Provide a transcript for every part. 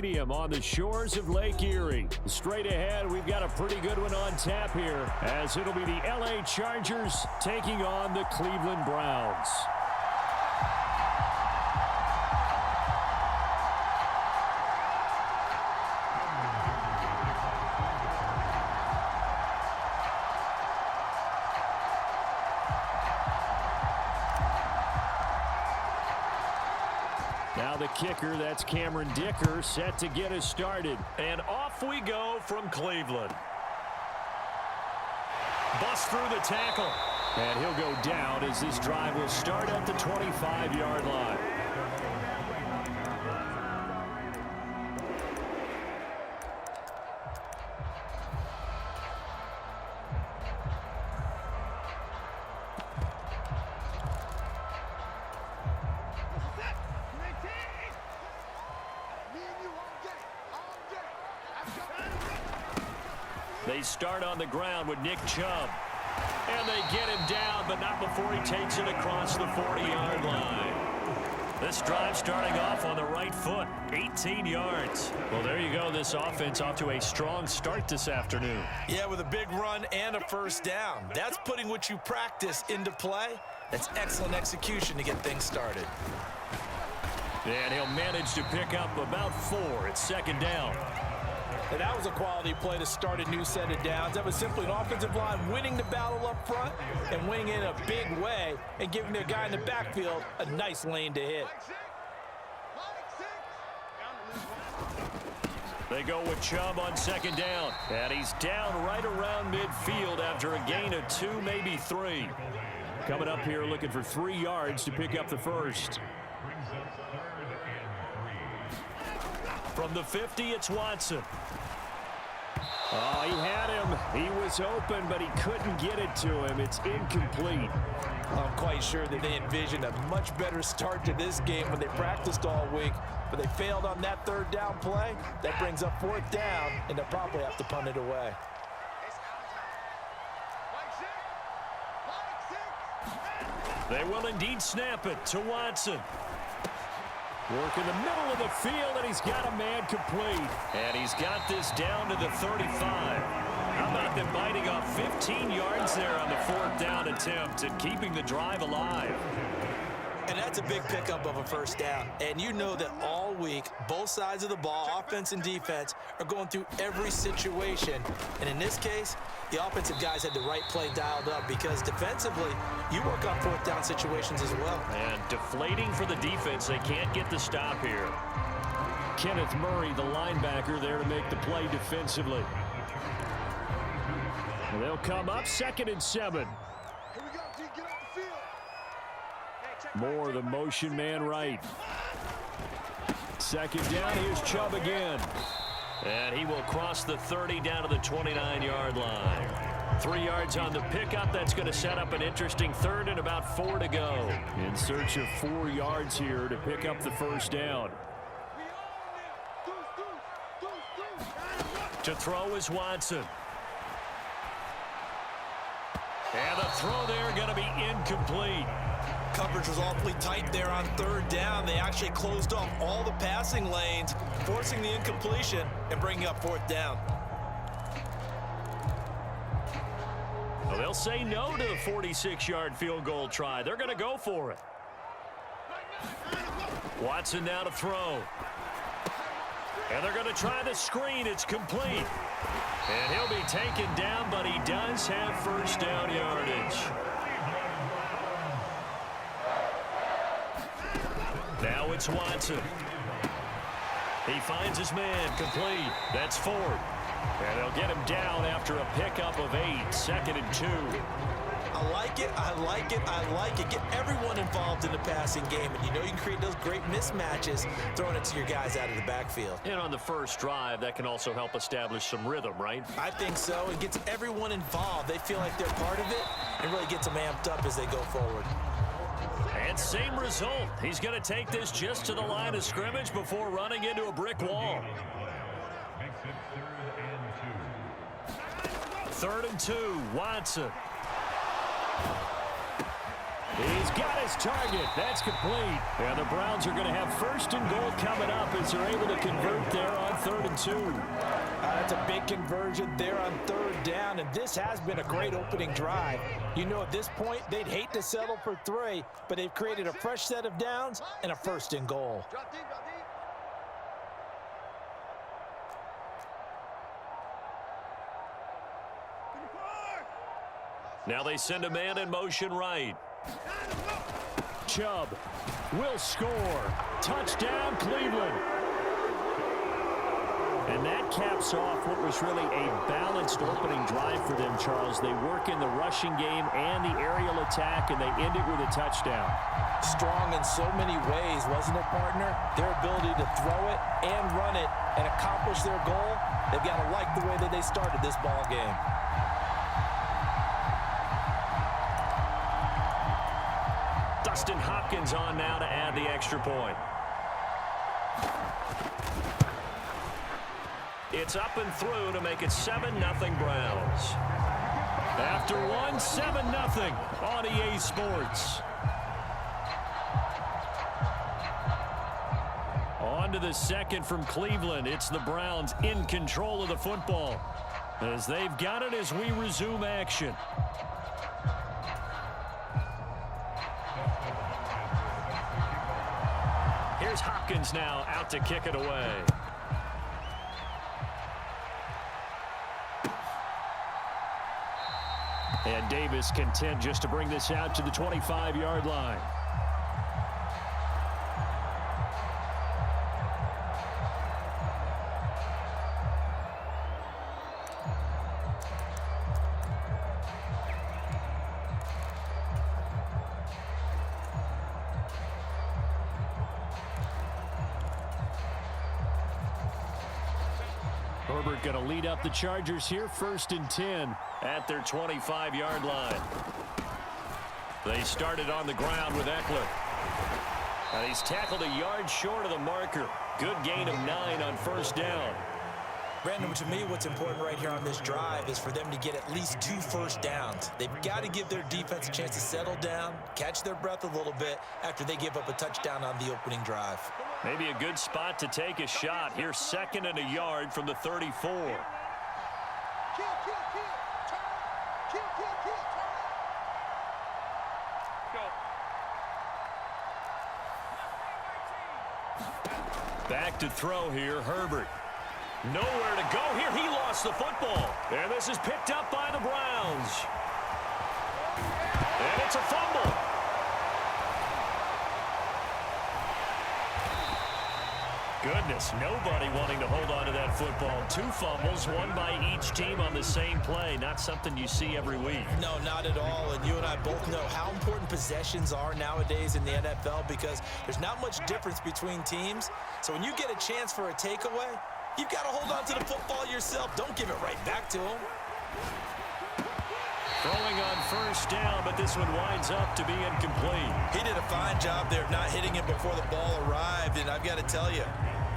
Stadium on the shores of Lake Erie. Straight ahead, we've got a pretty good one on tap here, as it'll be the LA Chargers taking on the Cleveland Browns. Now the kicker, that's Cameron Dicker, set to get us started. And off we go from Cleveland. Bust through the tackle. And he'll go down as this drive will start at the 25-yard line. They start on the ground with Nick Chubb. And they get him down, but not before he takes it across the 40-yard line. This drive starting off on the right foot, 18 yards. Well, there you go. This offense off to a strong start this afternoon. Yeah, with a big run and a first down. That's putting what you practice into play. That's excellent execution to get things started. And he'll manage to pick up about 4. It's second down. And that was a quality play to start a new set of downs. That was simply an offensive line winning the battle up front and winning in a big way and giving their guy in the backfield a nice lane to hit. They go with Chubb on second down. And he's down right around midfield after a gain of 2, maybe 3. Coming up here looking for 3 yards to pick up the first. From the 50, it's Watson. Oh, he had him. He was open, but he couldn't get it to him. It's incomplete. I'm quite sure that they envisioned a much better start to this game when they practiced all week, but they failed on that third down play. That brings up fourth down, and they'll probably have to punt it away. They will indeed snap it to Watson. Work in the middle of the field, and he's got a man complete. And he's got this down to the 35. How about them biting off 15 yards there on the fourth down attempt and keeping the drive alive? And that's a big pickup of a first down. And you know that all week, both sides of the ball, offense and defense, are going through every situation. And in this case, the offensive guys had the right play dialed up because defensively, you work on fourth down situations as well. And deflating for the defense. They can't get the stop here. Kenneth Murray, the linebacker, there to make the play defensively. And they'll come up 2nd and 7. More the motion man right. Second down, here's Chubb again. And he will cross the 30 down to the 29-yard line. 3 yards on the pickup. That's going to set up an interesting third and about 4 to go. In search of 4 yards here to pick up the first down. To throw is Watson. And the throw there going to be incomplete. Coverage was awfully tight there on third down. They actually closed off all the passing lanes, forcing the incompletion and bringing up fourth down. Well, they'll say no to the 46-yard field goal try. They're going to go for it. Watson now to throw. And they're going to try the screen. It's complete. And he'll be taken down, but he does have first down yardage. Now it's Watson. He finds his man complete. That's Ford. And they'll get him down after a pickup of 8. 2nd and 2. I like it. I like it. I like it. Get everyone involved in the passing game. And you know you can create those great mismatches throwing it to your guys out of the backfield. And on the first drive, that can also help establish some rhythm, right? I think so. It gets everyone involved. They feel like they're part of it and really gets them amped up as they go forward. And same result. He's going to take this just to the line of scrimmage before running into a brick wall. 3rd and 2, Watson. He's got his target. That's complete. And the Browns are going to have first and goal coming up as they're able to convert there on 3rd and 2. That's a big conversion there on 3rd down, and this has been a great opening drive. You know, at this point, they'd hate to settle for 3, but they've created a fresh set of downs and a first and goal. Now they send a man in motion right. Chubb will score. Touchdown, Cleveland. And that caps off what was really a balanced opening drive for them, Charles. They work in the rushing game and the aerial attack, and they end it with a touchdown. Strong in so many ways, wasn't it, partner? Their ability to throw it and run it and accomplish their goal, they've got to like the way that they started this ball game. Dustin Hopkins on now to add the extra point. It's up and through to make it 7-0 Browns. After one, 7-0 on EA Sports. On to the second from Cleveland. It's the Browns in control of the football as they've got it as we resume action. Here's Hopkins now out to kick it away. And Davis content just to bring this out to the 25-yard line. Herbert going to lead up the Chargers here, 1st and 10 at their 25-yard line. They started on the ground with Eckler. And he's tackled a yard short of the marker. Good gain of 9 on 1st down. Brandon, to me, what's important right here on this drive is for them to get at least 2 first downs. They've got to give their defense a chance to settle down, catch their breath a little bit after they give up a touchdown on the opening drive. Maybe a good spot to take a shot. Here's 2nd and a yard from the 34. Back to throw here, Herbert. Nowhere to go here. He lost the football. And this is picked up by the Browns. And it's a fumble. Goodness, nobody wanting to hold on to that football. 2 fumbles, one by each team on the same play. Not something you see every week. No, not at all. And you and I both know how important possessions are nowadays in the NFL because there's not much difference between teams. So when you get a chance for a takeaway, you've got to hold on to the football yourself. Don't give it right back to him. Throwing on 1st down, but this one winds up to be incomplete. He did a fine job there of not hitting it before the ball arrived, and I've got to tell you,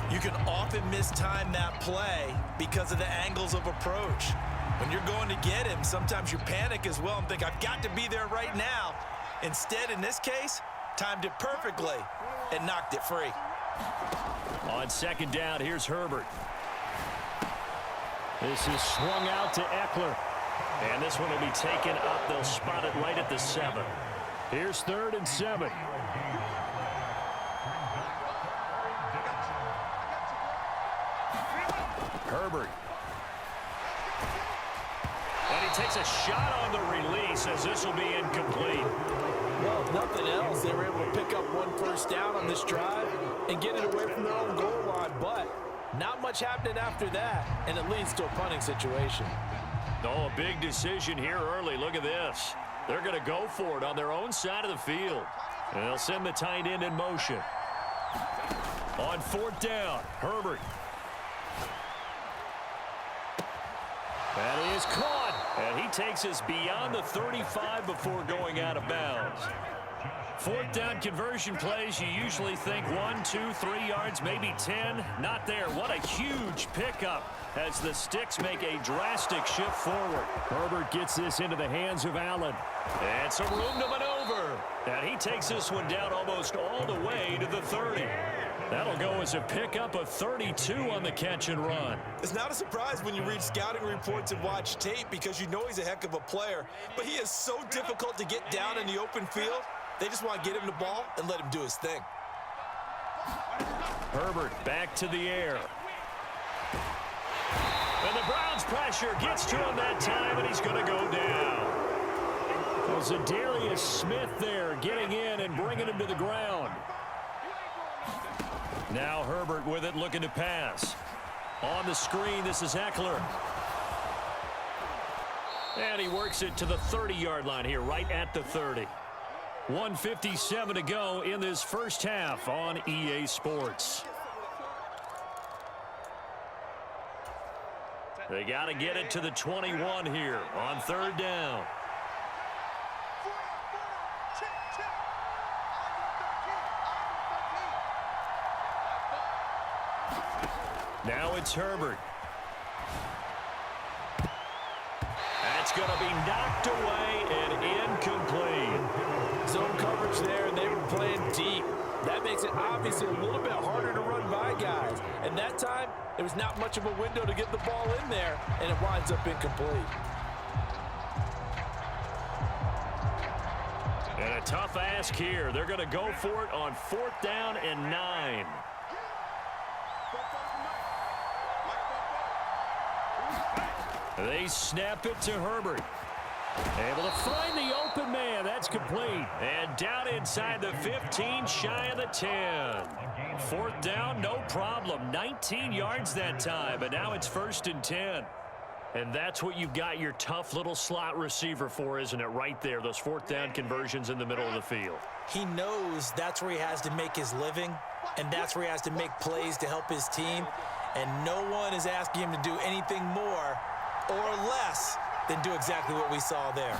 you can often mistime that play because of the angles of approach. When you're going to get him, sometimes you panic as well and think, I've got to be there right now. Instead, in this case, timed it perfectly and knocked it free. On 2nd down, here's Herbert. This is swung out to Eckler. And this one will be taken up. They'll spot it right at the 7. Here's 3rd and 7. Herbert. And he takes a shot on the release as this will be incomplete. Well, if nothing else, they were able to pick up 1 first down on this drive and get it away from their own goal line. But not much happening after that, and it leads to a punting situation. Oh, a big decision here early. Look at this. They're going to go for it on their own side of the field. And they'll send the tight end in motion. On 4th down, Herbert. That is caught. And he takes us beyond the 35 before going out of bounds. 4th down conversion plays, you usually think 1, 2, 3 yards, maybe 10. Not there. What a huge pickup as the Sticks make a drastic shift forward. Herbert gets this into the hands of Allen. And some room to maneuver. over. And he takes this one down almost all the way to the 30. That'll go as a pickup of 32 on the catch and run. It's not a surprise when you read scouting reports and watch tape because you know he's a heck of a player. But he is so difficult to get down in the open field. They just want to get him the ball and let him do his thing. Herbert back to the air. And the Browns' pressure gets to him that time, and he's going to go down. Zadarius Smith there getting in and bringing him to the ground. Now Herbert with it, looking to pass. On the screen, this is Eckler. And he works it to the 30-yard line here, right at the 30. 1:57 to go in this first half on EA Sports. They got to get it to the 21 here on third down. Now it's Herbert. That's going to be knocked away and incomplete. Zone coverage there, and they were playing deep. That makes it obviously a little bit harder to run by guys. And that time, there was not much of a window to get the ball in there, and it winds up incomplete. And a tough ask here. They're going to go for it on 4th down and 9. They snap it to Herbert. Able to find the open man. That's complete. And down inside the 15, shy of the 10. 4th down, no problem. 19 yards that time, but now it's 1st and 10. And that's what you've got your tough little slot receiver for, isn't it? Right there, those 4th down conversions in the middle of the field. He knows that's where he has to make his living, and that's where he has to make plays to help his team. And no one is asking him to do anything more or less than do exactly what we saw there.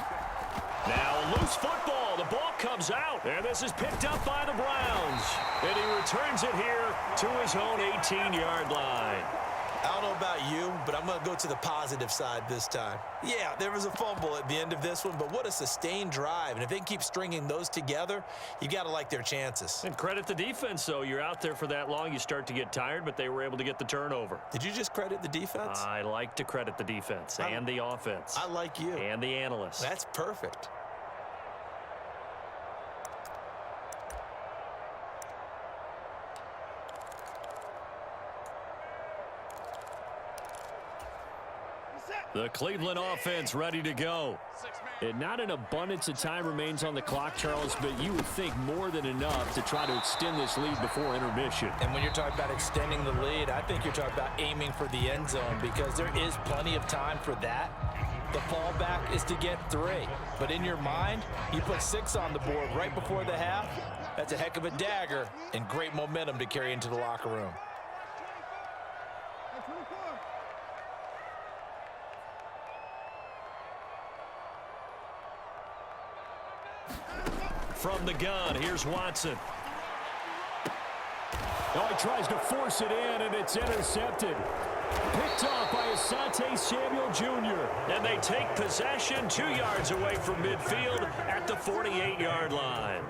Now a loose football. The ball comes out, and this is picked up by the Browns. And he returns it here to his own 18-yard line. I don't know about you, but I'm going to go to the positive side this time. Yeah, there was a fumble at the end of this one, but what a sustained drive. And if they can keep stringing those together, you got to like their chances. And credit the defense, though. You're out there for that long, you start to get tired, but they were able to get the turnover. Did you just credit the defense? I like to credit the defense and the offense. I like you. And the analysts. That's perfect. The Cleveland offense ready to go. And not an abundance of time remains on the clock, Charles, but you would think more than enough to try to extend this lead before intermission. And when you're talking about extending the lead, I think you're talking about aiming for the end zone because there is plenty of time for that. The fallback is to get 3. But in your mind, you put 6 on the board right before the half. That's a heck of a dagger and great momentum to carry into the locker room. From the gun, here's Watson. Oh, he tries to force it in, and it's intercepted. Picked off by Asante Samuel Jr. And they take possession 2 yards away from midfield at the 48-yard line.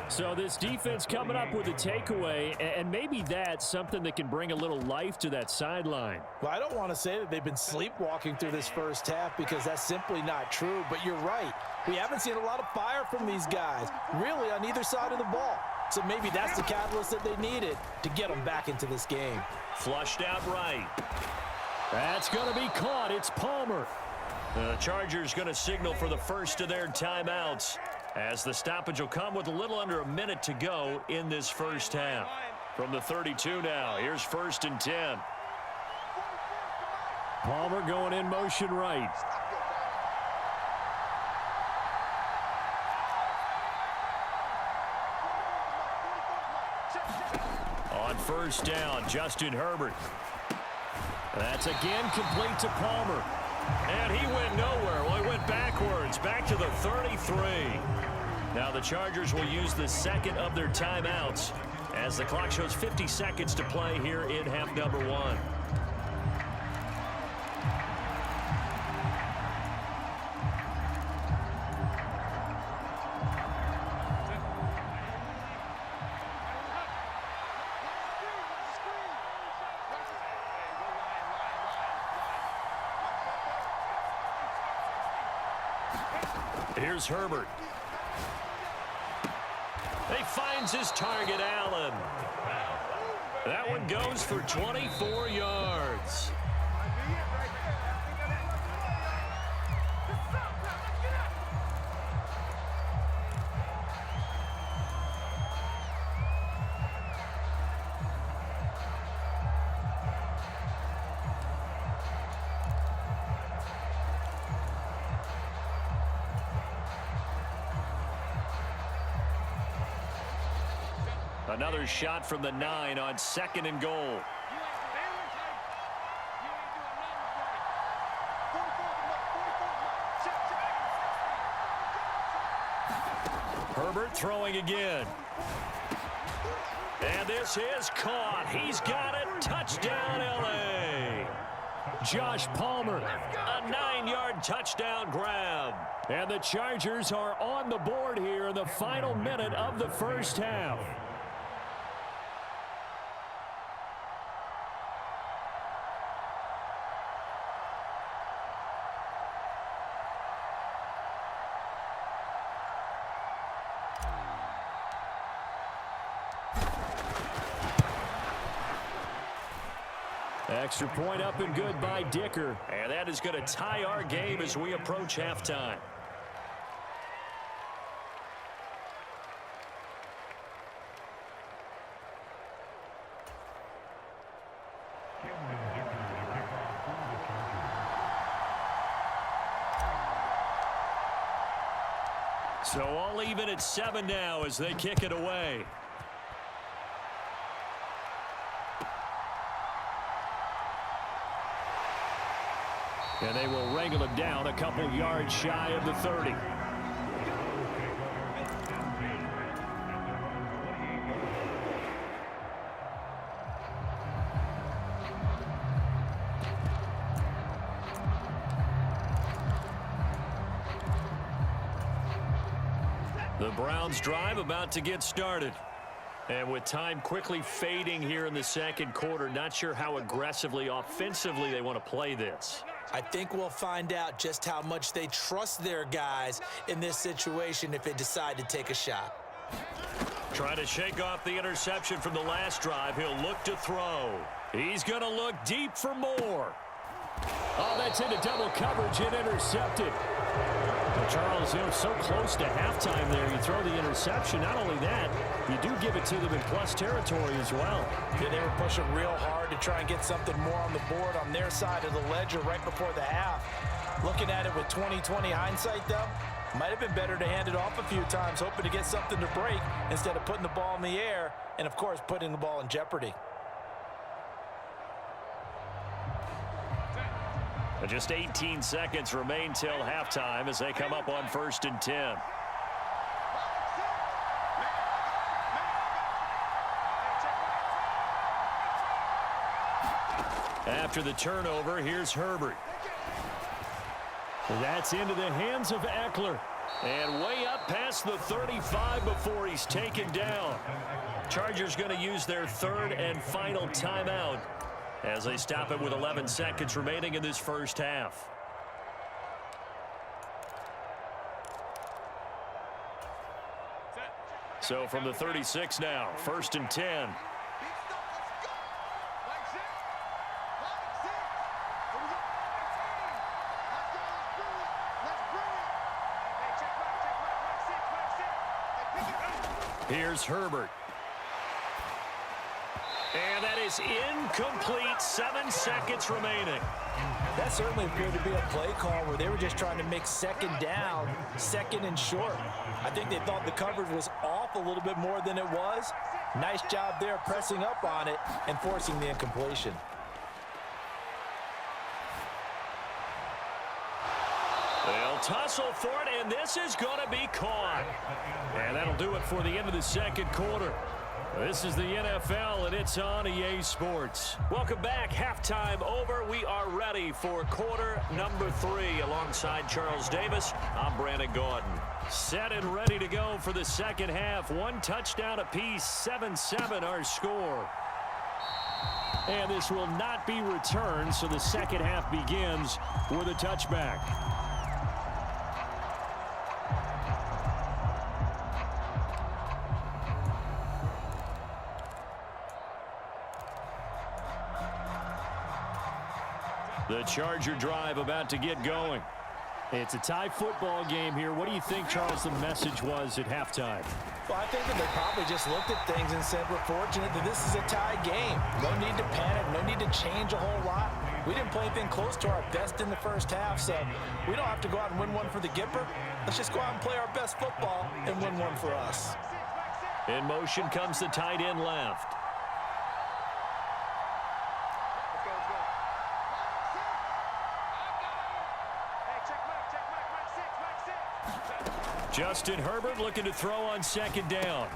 So this defense coming up with a takeaway, and maybe that's something that can bring a little life to that sideline. Well, I don't want to say that they've been sleepwalking through this first half because that's simply not true, but you're right. We haven't seen a lot of fire from these guys, really on either side of the ball. So maybe that's the catalyst that they needed to get them back into this game. Flushed out right. That's going to be caught. It's Palmer. The Chargers going to signal for the first of their timeouts, as the stoppage will come with a little under a minute to go in this first half. From the 32 now, here's 1st and 10. Palmer going in motion right. On 1st down, Justin Herbert. That's again complete to Palmer. And he went nowhere. Well, he went backwards, back to the 33. Now the Chargers will use the second of their timeouts as the clock shows 50 seconds to play here in half number 1. Here's Herbert. He finds his target, Allen. That one goes for 24 yards. Another shot from the 9 on 2nd and goal. Herbert throwing again. And this is caught. He's got it. Touchdown, L.A. Josh Palmer. A 9-yard touchdown grab. And the Chargers are on the board here in the final minute of the first half. Extra point up and good by Dicker. And that is going to tie our game as we approach halftime. So all even at 7 now as they kick it away. And they will wrangle him down a couple yards shy of the 30. The Browns drive about to get started. And with time quickly fading here in the second quarter, not sure how aggressively, offensively they want to play this. I think we'll find out just how much they trust their guys in this situation if they decide to take a shot. Trying to shake off the interception from the last drive. He'll look to throw. He's going to look deep for more. Oh, that's into double coverage and intercepted. Well, Charles, so close to halftime there. You throw the interception. Not only that, you do give it to them in plus territory as well. Yeah, they were pushing real hard to try and get something more on the board on their side of the ledger right before the half. Looking at it with 20/20 hindsight, though, might have been better to hand it off a few times, hoping to get something to break instead of putting the ball in the air and, of course, putting the ball in jeopardy. Just 18 seconds remain till halftime as they come up on 1st and 10. After the turnover, here's Herbert. That's into the hands of Eckler. And way up past the 35 before he's taken down. Chargers going to use their 3rd and final timeout as they stop it with 11 seconds remaining in this first half. So from the 36 now, 1st and 10. Here's Herbert. And that is incomplete. 7 seconds remaining. That certainly appeared to be a play call where they were just trying to make 2nd down, 2nd and short. I think they thought the coverage was off a little bit more than it was. Nice job there pressing up on it and forcing the incompletion. They'll tussle for it, and this is going to be caught. And that'll do it for the end of the second quarter. This is the NFL, and it's on EA Sports. Welcome back. Halftime over. We are ready for quarter number 3. Alongside Charles Davis, I'm Brandon Gordon. Set and ready to go for the second half. 1 touchdown apiece, 7-7 our score. And this will not be returned, so the second half begins with a touchback. The Charger drive about to get going. It's a tie football game here. What do you think, Charles, the message was at halftime? Well, I think that they probably just looked at things and said, we're fortunate that this is a tie game. No need to panic. No need to change a whole lot. We didn't play anything close to our best in the first half, so we don't have to go out and win one for the Gipper. Let's just go out and play our best football and win one for us. In motion comes the tight end left. Justin Herbert looking to throw on second down.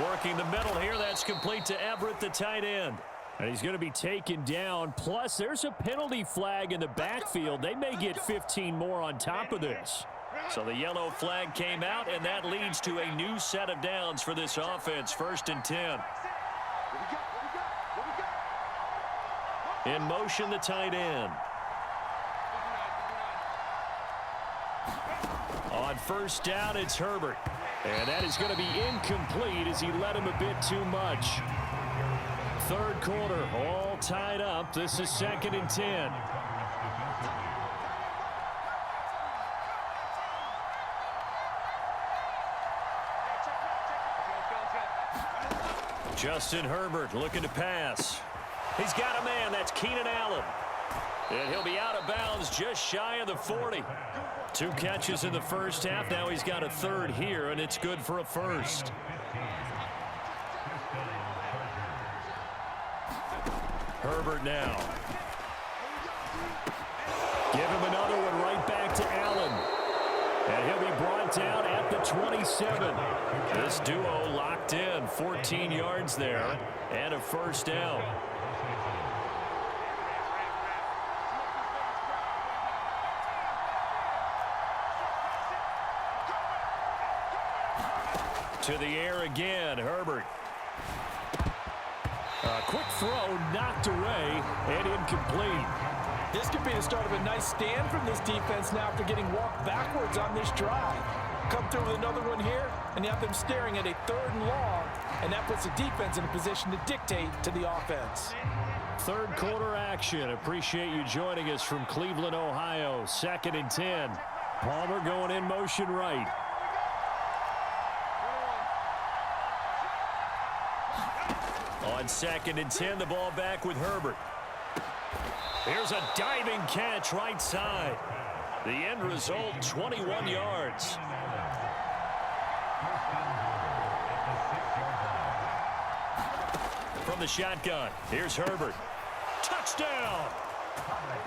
Working the middle here. That's complete to Everett, the tight end. And he's going to be taken down. Plus, there's a penalty flag in the backfield. They may get 15 more on top of this. So the yellow flag came out, and that leads to a new set of downs for this offense. 1st and 10. In motion, the tight end. On 1st down, it's Herbert. And that is going to be incomplete as he led him a bit too much. 3rd quarter, all tied up. This is 2nd and 10. Justin Herbert looking to pass. He's got a man. That's Keenan Allen. And he'll be out of bounds just shy of the 40. 2 catches in the first half. Now he's got a 3rd here, and it's good for a 1st. Herbert now. Give him another one right back to Allen. And he'll be brought down at the 27. This duo locked in. 14 yards there and a 1st down. To the air again, Herbert. A quick throw knocked away and incomplete. This could be the start of a nice stand from this defense now after getting walked backwards on this drive. Come through with another one here, and you have them staring at a 3rd and long, and that puts the defense in a position to dictate to the offense. 3rd quarter action. Appreciate you joining us from Cleveland, Ohio. 2nd and 10. Palmer going in motion right. On 2nd and 10, the ball back with Herbert. Here's a diving catch right side. The end result, 21 yards. From the shotgun, here's Herbert. Touchdown!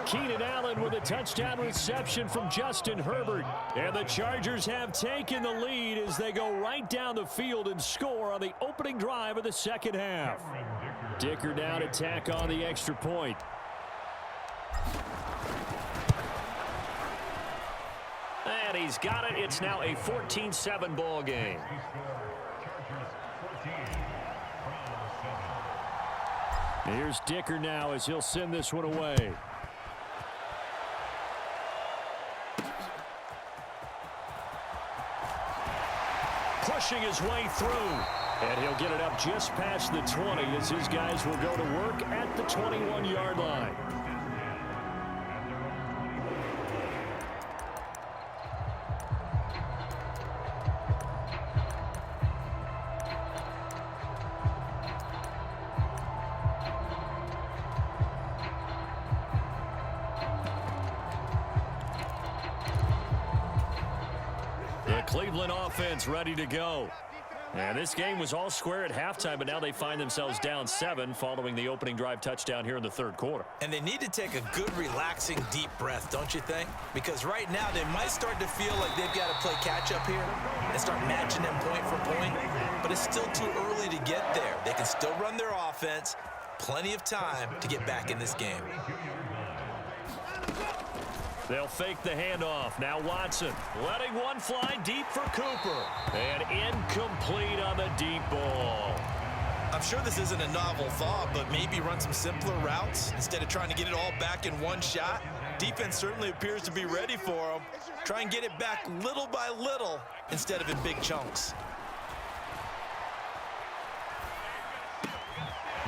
Keenan Allen with a touchdown reception from Justin Herbert. And the Chargers have taken the lead as they go right down the field and score on the opening drive of the 2nd half. Dicker down to tack on the extra point. And he's got it. It's now a 14-7 ball game. Here's Dicker now as he'll send this one away. Pushing his way through. And he'll get it up just past the 20 as his guys will go to work at the 21-yard line. The Cleveland offense ready to go. And this game was all square at halftime, but now they find themselves down 7 following the opening drive touchdown here in the 3rd quarter. And they need to take a good, relaxing, deep breath, don't you think? Because right now they might start to feel like they've got to play catch-up here and start matching them point for point. But it's still too early to get there. They can still run their offense. Plenty of time to get back in this game. They'll fake the handoff. Now Watson letting one fly deep for Cooper. And incomplete on the deep ball. I'm sure this isn't a novel thought, but maybe run some simpler routes instead of trying to get it all back in one shot. Defense certainly appears to be ready for them. Try and get it back little by little instead of in big chunks.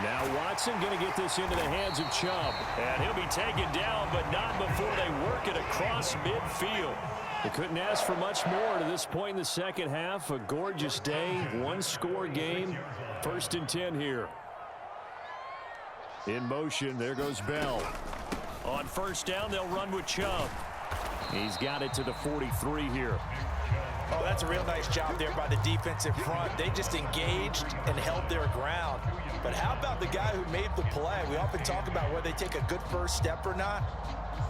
Now Watson going to get this into the hands of Chubb. And he'll be taken down, but not before they work it across midfield. They couldn't ask for much more to this point in the second half. A gorgeous day, one-score game. 1st and 10 here. In motion, there goes Bell. On 1st down, they'll run with Chubb. He's got it to the 43 here. Oh, that's a real nice job there by the defensive front. They just engaged and held their ground. But how about the guy who made the play? We often talk about whether they take a good first step or not.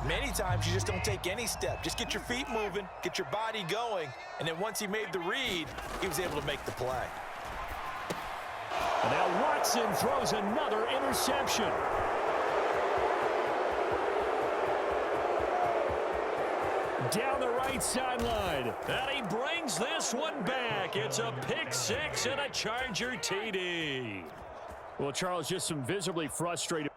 Many times you just don't take any step. Just get your feet moving, get your body going, and then once he made the read, he was able to make the play. And now Watson throws another interception. Down the right sideline. And he brings this one back. It's a pick six and a Charger TD. Well, Charles, just some visibly frustrated.